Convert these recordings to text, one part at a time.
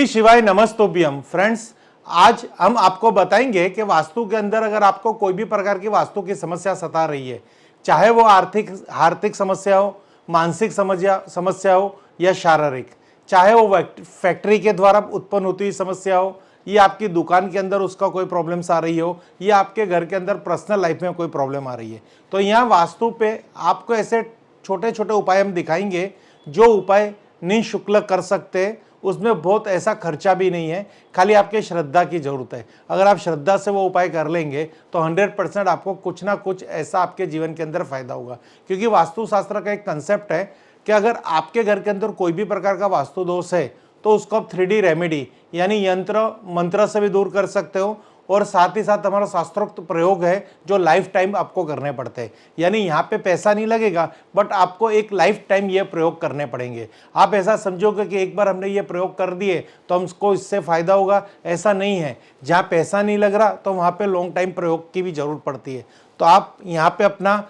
शिवाय नमस्तोभ्यम फ्रेंड्स। आज हम आपको बताएंगे कि वास्तु के अंदर अगर आपको कोई भी प्रकार की वास्तु की समस्या सता रही है, चाहे वो आर्थिक समस्या हो, मानसिक समस्या हो या शारीरिक, चाहे वो फैक्ट्री के द्वारा उत्पन्न होती हुई समस्या हो या आपकी दुकान के अंदर उसका कोई प्रॉब्लम्स आ रही हो या आपके घर के अंदर पर्सनल लाइफ में कोई प्रॉब्लम आ रही है, तो यहाँ वास्तु पे आपको ऐसे छोटे छोटे उपाय हम दिखाएंगे जो उपाय निःशुल्क कर सकते हैं। उसमें बहुत ऐसा खर्चा भी नहीं है, खाली आपके श्रद्धा की जरूरत है। अगर आप श्रद्धा से वो उपाय कर लेंगे तो 100% आपको कुछ ना कुछ ऐसा आपके जीवन के अंदर फायदा होगा। क्योंकि वास्तुशास्त्र का एक कंसेप्ट है कि अगर आपके घर के अंदर कोई भी प्रकार का वास्तु दोष है तो उसको आप 3D रेमेडी यानी यंत्र मंत्र से भी दूर कर सकते हो, और साथ ही साथ हमारा शास्त्रोक्त प्रयोग है जो लाइफ टाइम आपको करने पड़ते हैं। यानी यहाँ पे पैसा नहीं लगेगा, बट आपको एक लाइफ टाइम ये प्रयोग करने पड़ेंगे। आप ऐसा समझोगे कि एक बार हमने ये प्रयोग कर दिए तो हमको इससे फायदा होगा, ऐसा नहीं है। जहाँ पैसा नहीं लग रहा तो वहाँ पे लॉन्ग टाइम प्रयोग की भी जरूरत पड़ती है। तो आप यहाँ पे अपना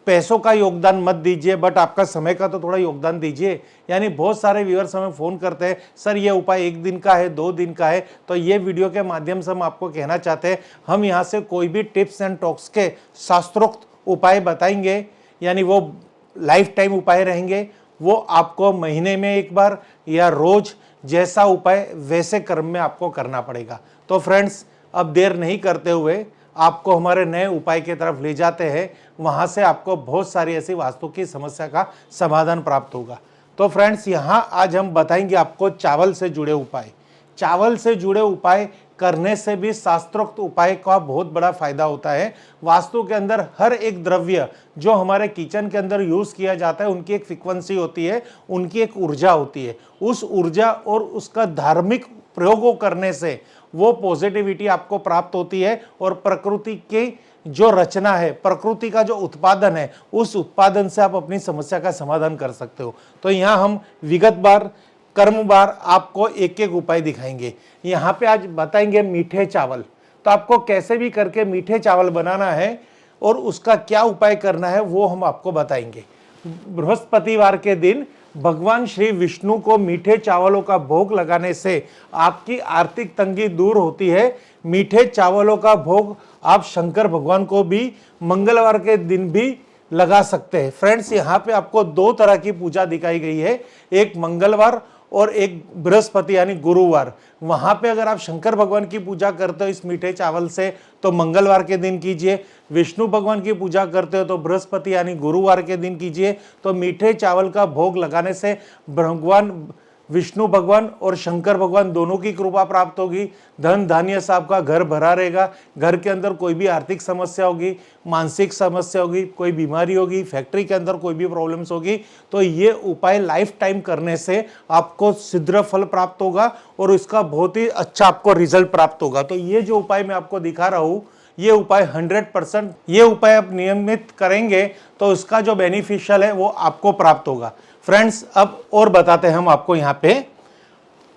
पैसों का योगदान मत दीजिए, बट आपका समय का तो थोड़ा योगदान दीजिए। यानी बहुत सारे व्यूअर्स हमें फ़ोन करते हैं, सर ये उपाय 1 दिन का है, 2 दिन का है। तो ये वीडियो के माध्यम से हम आपको कहना चाहते हैं, हम यहाँ से कोई भी टिप्स एंड टॉक्स के शास्त्रोक्त उपाय बताएंगे, यानी वो लाइफ टाइम उपाय रहेंगे। वो आपको महीने में एक बार या रोज जैसा उपाय वैसे क्रम में आपको करना पड़ेगा। तो फ्रेंड्स, अब देर नहीं करते हुए आपको हमारे नए उपाय की तरफ ले जाते हैं। वहाँ से आपको बहुत सारी ऐसी वास्तु की समस्या का समाधान प्राप्त होगा। तो फ्रेंड्स, यहाँ आज हम बताएंगे आपको चावल से जुड़े उपाय। चावल से जुड़े उपाय करने से भी शास्त्रोक्त उपाय का बहुत बड़ा फायदा होता है। वास्तु के अंदर हर एक द्रव्य जो हमारे किचन के अंदर यूज़ किया जाता है, उनकी एक फ्रीक्वेंसी होती है, उनकी एक ऊर्जा होती है। उस ऊर्जा और उसका धार्मिक प्रयोगों करने से वो पॉजिटिविटी आपको प्राप्त होती है, और प्रकृति की जो रचना है, प्रकृति का जो उत्पादन है, उस उत्पादन से आप अपनी समस्या का समाधान कर सकते हो। तो यहाँ हम विगत बार कर्म बार आपको एक एक उपाय दिखाएंगे। यहाँ पे आज बताएंगे मीठे चावल। तो आपको कैसे भी करके मीठे चावल बनाना है और उसका क्या उपाय करना है वो हम आपको बताएंगे। बृहस्पतिवार के दिन भगवान श्री विष्णु को मीठे चावलों का भोग लगाने से आपकी आर्थिक तंगी दूर होती है। मीठे चावलों का भोग आप शंकर भगवान को भी मंगलवार के दिन भी लगा सकते हैं। फ्रेंड्स, यहाँ पे आपको 2 तरह की पूजा दिखाई गई है, एक मंगलवार और एक बृहस्पति यानी गुरुवार। वहाँ पे अगर आप शंकर भगवान की पूजा करते हो इस मीठे चावल से तो मंगलवार के दिन कीजिए, विष्णु भगवान की पूजा करते हो तो बृहस्पति यानी गुरुवार के दिन कीजिए। तो मीठे चावल का भोग लगाने से भगवान विष्णु भगवान और शंकर भगवान दोनों की कृपा प्राप्त होगी। धन धान्य से आपका घर भरा रहेगा। घर के अंदर कोई भी आर्थिक समस्या होगी, मानसिक समस्या होगी, कोई बीमारी होगी, फैक्ट्री के अंदर कोई भी प्रॉब्लम्स होगी, तो ये उपाय लाइफ टाइम करने से आपको शीघ्र फल प्राप्त होगा और इसका बहुत ही अच्छा आपको रिजल्ट प्राप्त होगा। तो ये जो उपाय मैं आपको दिखा रहा हूँ, ये उपाय 100% ये उपाय आप नियमित करेंगे तो इसका जो बेनिफिशियल है वो आपको प्राप्त होगा। फ्रेंड्स, अब और बताते हैं हम आपको। यहाँ पे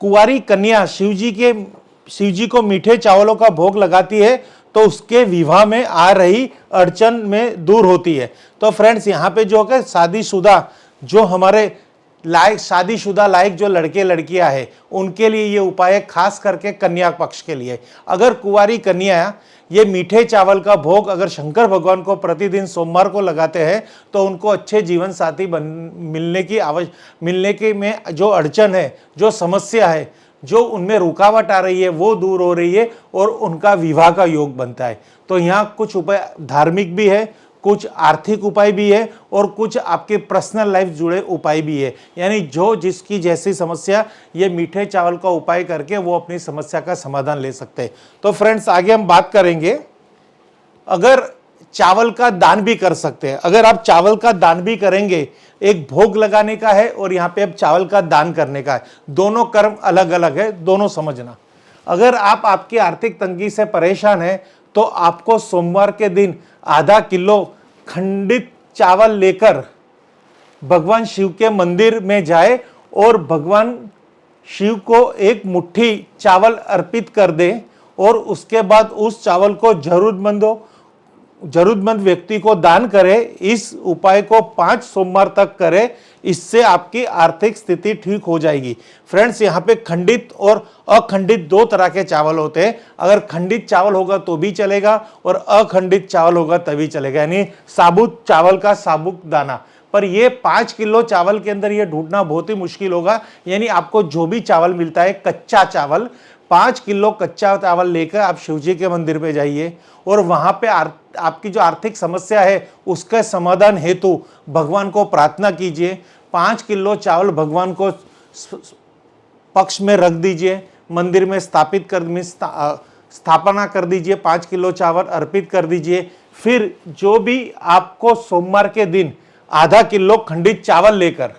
कुंवारी कन्या शिव जी को मीठे चावलों का भोग लगाती है तो उसके विवाह में आ रही अड़चन में दूर होती है। तो फ्रेंड्स, यहाँ पे जो है शादीशुदा जो हमारे शादीशुदा जो लड़के लड़कियां हैं उनके लिए ये उपाय है, खास करके कन्या पक्ष के लिए। अगर कुंवारी कन्या ये मीठे चावल का भोग अगर शंकर भगवान को प्रतिदिन सोमवार को लगाते हैं तो उनको अच्छे जीवन साथी मिलने की में जो अड़चन है, जो समस्या है, जो उनमें रुकावट आ रही है वो दूर हो रही है और उनका विवाह का योग बनता है। तो यहाँ कुछ उपाय धार्मिक भी है, कुछ आर्थिक उपाय भी है और कुछ आपके पर्सनल लाइफ जुड़े उपाय भी है। यानी जो जिसकी जैसी समस्या, ये मीठे चावल का उपाय करके वो अपनी समस्या का समाधान ले सकते हैं। तो फ्रेंड्स, आगे हम बात करेंगे, अगर चावल का दान भी कर सकते हैं। अगर आप चावल का दान भी करेंगे, एक भोग लगाने का है और यहाँ पे अब चावल का दान करने का है, दोनों कर्म अलग अलग है, दोनों समझना। अगर आप आपकी आर्थिक तंगी से परेशान है तो आपको सोमवार के दिन आधा किलो खंडित चावल लेकर भगवान शिव के मंदिर में जाए और भगवान शिव को एक मुट्ठी चावल अर्पित कर दे और उसके बाद उस चावल को जरूरतमंदों जरूरतमंद व्यक्ति को दान करें। इस उपाय को 5 सोमवार तक करें, इससे आपकी आर्थिक स्थिति ठीक हो जाएगी। फ्रेंड्स, यहाँ पे खंडित और अखंडित 2 तरह के चावल होते हैं। अगर खंडित चावल होगा तो भी चलेगा और अखंडित चावल होगा तभी चलेगा, यानी साबुत चावल का साबुत दाना। पर ये 5 किलो चावल के अंदर ये ढूंढना बहुत ही मुश्किल होगा। यानी आपको जो भी चावल मिलता है कच्चा चावल, 5 किलो कच्चा चावल लेकर आप शिवजी के मंदिर पे जाइए और वहां पे आपकी जो आर्थिक समस्या है उसके समाधान हेतु भगवान को प्रार्थना कीजिए। 5 किलो चावल भगवान को पक्ष में रख दीजिए, मंदिर में स्थापना कर दीजिए, 5 किलो चावल अर्पित कर दीजिए। फिर जो भी आपको सोमवार के दिन आधा किलो खंडित चावल लेकर,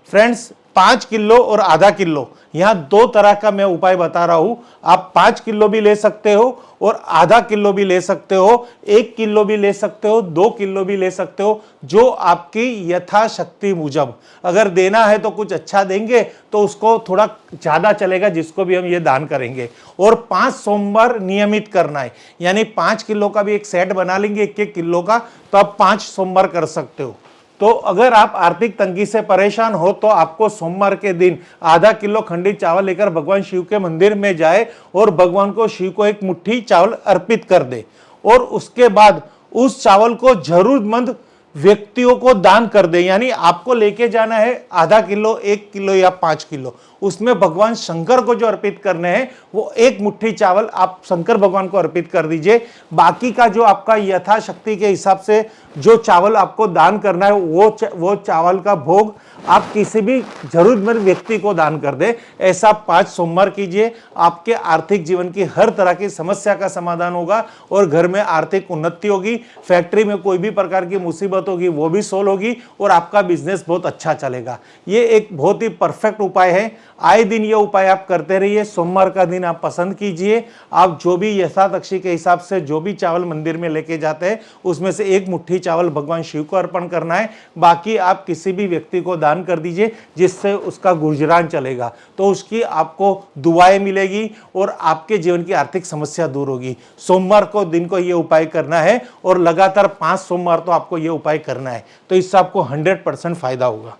फ्रेंड्स 5 किलो और आधा किलो, यहाँ 2 तरह का मैं उपाय बता रहा हूं। आप 5 किलो भी ले सकते हो और आधा किलो भी ले सकते हो, 1 किलो भी ले सकते हो, 2 किलो भी ले सकते हो, जो आपकी यथाशक्ति मुजब। अगर देना है तो कुछ अच्छा देंगे तो उसको थोड़ा ज़्यादा चलेगा, जिसको भी हम ये दान करेंगे। और 5 सोमवार नियमित करना है, यानी 5 किलो का भी एक सेट बना लेंगे 1-1 किलो का, तो आप 5 सोमवार कर सकते हो। तो अगर आप आर्थिक तंगी से परेशान हो तो आपको सोमवार के दिन आधा किलो खंडित चावल लेकर भगवान शिव के मंदिर में जाए और भगवान को शिव को एक मुट्ठी चावल अर्पित कर दे और उसके बाद उस चावल को जरूरतमंद व्यक्तियों को दान कर दे। यानी आपको लेके जाना है आधा किलो, 1 किलो या 5 किलो, उसमें भगवान शंकर को जो अर्पित करने हैं वो एक मुट्ठी चावल आप शंकर भगवान को अर्पित कर दीजिए। बाकी का जो आपका यथाशक्ति के हिसाब से जो चावल आपको दान करना है वो चावल का भोग आप किसी भी जरूरतमंद व्यक्ति को दान कर दे। ऐसा 5 सोमवार कीजिए, आपके आर्थिक जीवन की हर तरह की समस्या का समाधान होगा और घर में आर्थिक उन्नति होगी। फैक्ट्री में कोई भी प्रकार की मुसीबत होगी वो भी सोल्व होगी और आपका बिजनेस बहुत अच्छा चलेगा। ये एक बहुत ही परफेक्ट उपाय है। आए दिन ये उपाय आप करते रहिए। सोमवार का दिन आप पसंद कीजिए। आप जो भी यथाशक्ति के हिसाब से जो भी चावल मंदिर में लेके जाते हैं उसमें से एक मुट्ठी चावल भगवान शिव को अर्पण करना है। बाकी आप किसी भी व्यक्ति को दान कर दीजिए जिससे उसका गुजरान चलेगा, तो उसकी आपको दुआएं मिलेगी और आपके जीवन की आर्थिक समस्या दूर होगी। सोमवार को दिन को ये उपाय करना है और लगातार 5 सोमवार तो आपको ये उपाय करना है, तो इससे आपको 100% फायदा होगा।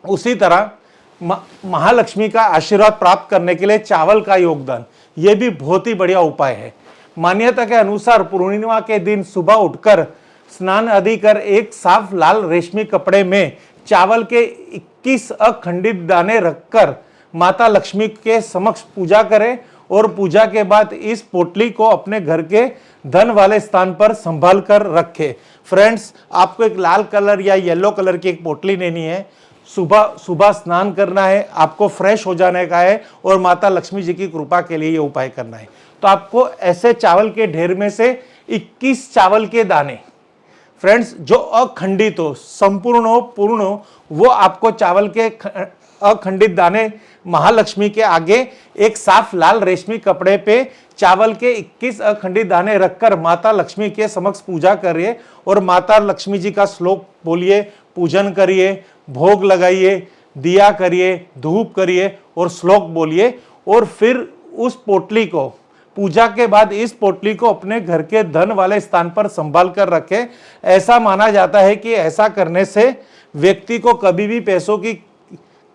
उसी तरह महालक्ष्मी का आशीर्वाद प्राप्त करने के लिए चावल का योगदान, यह भी बहुत ही बढ़िया उपाय है। मान्यता के अनुसार पूर्णिमा के दिन सुबह उठकर स्नान आदि कर एक साफ लाल रेशमी कपड़े में चावल के 21 अखंडित दाने रखकर माता लक्ष्मी के समक्ष पूजा करें और पूजा के बाद इस पोटली को अपने घर के धन वाले स्थान पर संभाल कर रखें। फ्रेंड्स, आपको एक लाल कलर या येलो कलर की एक पोटली लेनी है। सुबह स्नान करना है, आपको फ्रेश हो जाने का है और माता लक्ष्मी जी की कृपा के लिए ये उपाय करना है। तो आपको ऐसे चावल के ढेर में से 21 चावल के दाने, फ्रेंड्स, जो अखंडित हो, संपूर्ण हो, पूर्ण हो, वो आपको चावल के अखंडित दाने महालक्ष्मी के आगे एक साफ लाल रेशमी कपड़े पे चावल के 21 अखंडित दाने रखकर माता लक्ष्मी के समक्ष पूजा करिए और माता लक्ष्मी जी का श्लोक बोलिए, पूजन करिए, भोग लगाइए, दिया करिए, धूप करिए और श्लोक बोलिए। और फिर उस पोटली को पूजा के बाद इस पोटली को अपने घर के धन वाले स्थान पर संभाल कर रखें। ऐसा माना जाता है कि ऐसा करने से व्यक्ति को कभी भी पैसों की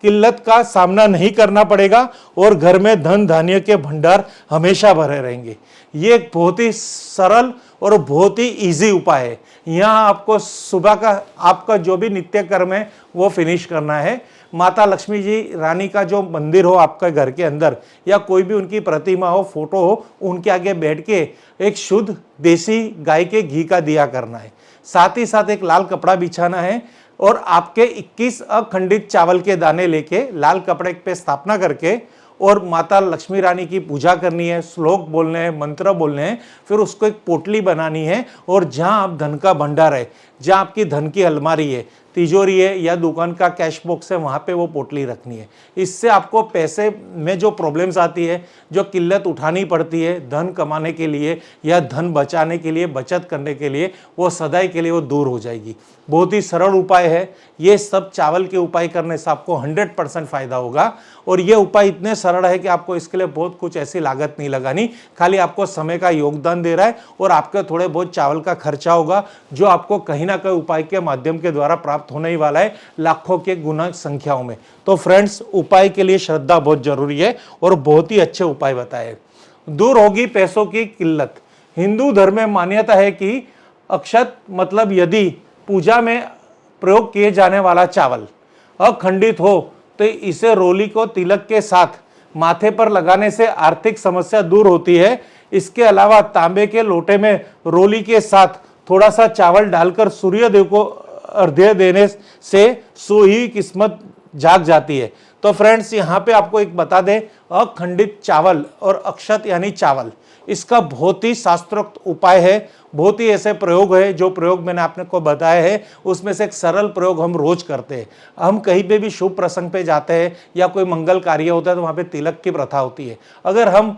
किल्लत का सामना नहीं करना पड़ेगा और घर में धन धान्य के भंडार हमेशा भरे रहेंगे। ये एक बहुत ही सरल और बहुत ही इजी उपाय है। यहाँ आपको सुबह का आपका जो भी नित्य कर्म है वो फिनिश करना है। माता लक्ष्मी जी रानी का जो मंदिर हो आपके घर के अंदर या कोई भी उनकी प्रतिमा हो, फोटो हो, उनके आगे बैठ के एक शुद्ध देसी गाय के घी का दिया करना है। साथ ही साथ एक लाल कपड़ा बिछाना है और आपके 21 अखंडित चावल के दाने लेके लाल कपड़े पे स्थापना करके और माता लक्ष्मी रानी की पूजा करनी है, श्लोक बोलने हैं, मंत्र बोलने हैं। फिर उसको एक पोटली बनानी है और जहां आप धन का भंडार है, जहां आपकी धन की अलमारी है, तिजोरी है या दुकान का कैश बॉक्स है, वहाँ पे वो पोटली रखनी है। इससे आपको पैसे में जो प्रॉब्लम्स आती है, जो किल्लत उठानी पड़ती है धन कमाने के लिए या धन बचाने के लिए, बचत करने के लिए, वो सदाई के लिए वो दूर हो जाएगी। बहुत ही सरल उपाय है। ये सब चावल के उपाय करने से आपको 100% फायदा होगा। और ये उपाय इतने सरल है कि आपको इसके लिए बहुत कुछ ऐसी लागत नहीं लगानी, खाली आपको समय का योगदान दे रहा है और आपके थोड़े बहुत चावल का खर्चा होगा, जो आपको कहीं ना कहीं उपाय के माध्यम के द्वारा प्राप्त होने ही वाला है, लाखों के गुना संख्याओं में। तो फ्रेंड्स, उपाय के लिए श्रद्धा बहुत जरूरी है और बहुत ही अच्छे उपाय बताए। दूर होगी पैसों की किल्लत। हिंदू धर्म में मान्यता है कि अक्षत मतलब यदि पूजा में प्रयोग किए जाने वाला चावल अखंडित हो तो इसे रोली को तिलक के साथ माथे पर लगाने से आर्थिक समस्या दूर होती है। इसके अलावा तांबे के लोटे में रोली के साथ थोड़ा सा चावल डालकर सूर्यदेव को अर्घ्य देने से सोई किस्मत जाग जाती है। तो फ्रेंड्स, यहाँ पे आपको एक बता दें, अखंडित चावल और अक्षत यानी चावल, इसका बहुत ही शास्त्रोक्त उपाय है। बहुत ही ऐसे प्रयोग है, जो प्रयोग मैंने आपने को बताया है उसमें से एक सरल प्रयोग हम रोज करते हैं। हम कहीं पे भी शुभ प्रसंग पे जाते हैं या कोई मंगल कार्य होता है तो वहाँ पे तिलक की प्रथा होती है। अगर हम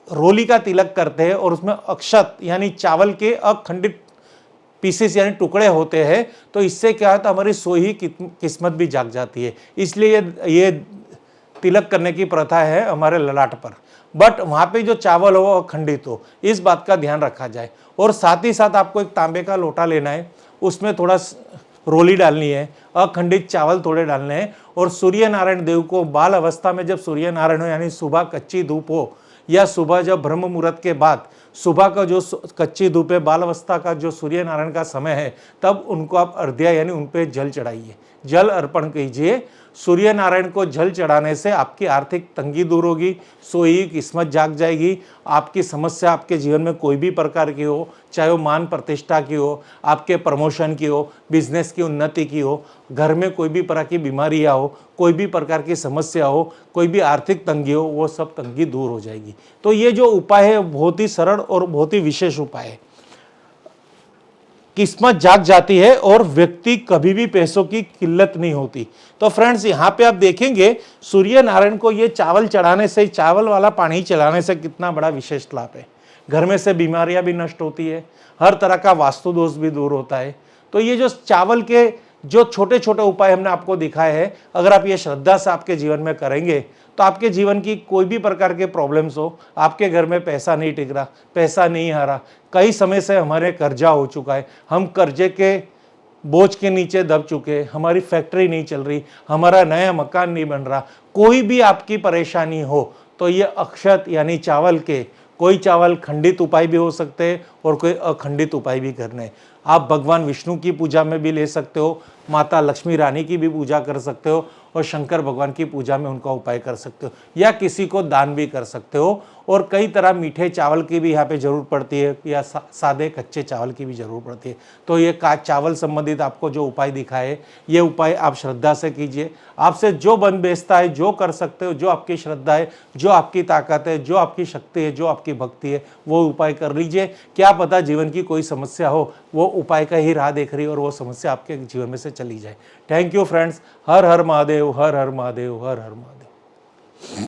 रोली का तिलक करते हैं और उसमें अक्षत यानी चावल के अखंडित पीसेस यानी टुकड़े होते हैं, तो इससे क्या होता है, हमारी सोई किस्मत भी जाग जाती है। इसलिए ये तिलक करने की प्रथा है हमारे ललाट पर। बट वहाँ पे जो चावल हो वो अखंडित हो, इस बात का ध्यान रखा जाए। और साथ ही साथ आपको एक तांबे का लोटा लेना है, उसमें थोड़ा रोली डालनी है, अखंडित चावल थोड़े डालने हैं और सूर्य नारायण देव को बाल अवस्था में, जब सूर्य नारायण हो यानी सुबह कच्ची धूप हो या सुबह जब ब्रह्म मुहूर्त के बाद सुबह का जो कच्ची धूप है, बाल अवस्था का जो सूर्य नारायण का समय है, तब उनको आप अर्घ्य यानी उन पे जल चढ़ाइए, जल अर्पण कीजिए। सूर्य नारायण को जल चढ़ाने से आपकी आर्थिक तंगी दूर होगी, सोई किस्मत जाग जाएगी। आपकी समस्या आपके जीवन में कोई भी प्रकार की हो, चाहे वो मान प्रतिष्ठा की हो, आपके प्रमोशन की हो, बिजनेस की उन्नति की हो, घर में कोई भी प्रकार की बीमारियां हो, कोई भी प्रकार की समस्या हो, कोई भी आर्थिक तंगी हो, वो सब तंगी दूर हो जाएगी। तो ये जो उपाय है बहुत ही सरल और बहुत ही विशेष उपाय है। किस्मत जाग जाती है और व्यक्ति कभी भी पैसों की किल्लत नहीं होती। तो फ्रेंड्स, यहाँ पे आप देखेंगे सूर्य नारायण को ये चावल चढ़ाने से, चावल वाला पानी चढ़ाने से कितना बड़ा विशेष लाभ है। घर में से बीमारियां भी नष्ट होती है, हर तरह का वास्तु दोष भी दूर होता है। तो ये जो चावल के जो छोटे छोटे उपाय हमने आपको दिखाए हैं, अगर आप ये श्रद्धा से आपके जीवन में करेंगे तो आपके जीवन की कोई भी प्रकार के प्रॉब्लम्स हो, आपके घर में पैसा नहीं टिक रहा, पैसा नहीं आ रहा, कई समय से हमारे कर्जा हो चुका है, हम कर्जे के बोझ के नीचे दब चुके, हमारी फैक्ट्री नहीं चल रही, हमारा नया मकान नहीं बन रहा, कोई भी आपकी परेशानी हो तो ये अक्षत यानी चावल के, कोई चावल खंडित उपाय भी हो सकते हैं और कोई अखंडित उपाय भी करने। आप भगवान विष्णु की पूजा में भी ले सकते हो, माता लक्ष्मी रानी की भी पूजा कर सकते हो और शंकर भगवान की पूजा में उनका उपाय कर सकते हो, या किसी को दान भी कर सकते हो। और कई तरह मीठे चावल की भी यहाँ पे ज़रूरत पड़ती है या सादे कच्चे चावल की भी ज़रूरत पड़ती है। तो ये चावल संबंधित आपको जो उपाय दिखाए, ये उपाय आप श्रद्धा से कीजिए। आपसे जो बन बेचता है, जो कर सकते हो, जो आपकी श्रद्धा है, जो आपकी ताकत है, जो आपकी शक्ति है, जो आपकी भक्ति है, वो उपाय कर लीजिए। क्या पता जीवन की कोई समस्या हो, वो उपाय का ही राह देख रही है और वो समस्या आपके जीवन में से चली जाए। Thank you friends. Her her Mahadev, her her Mahadev, her her Mahadev.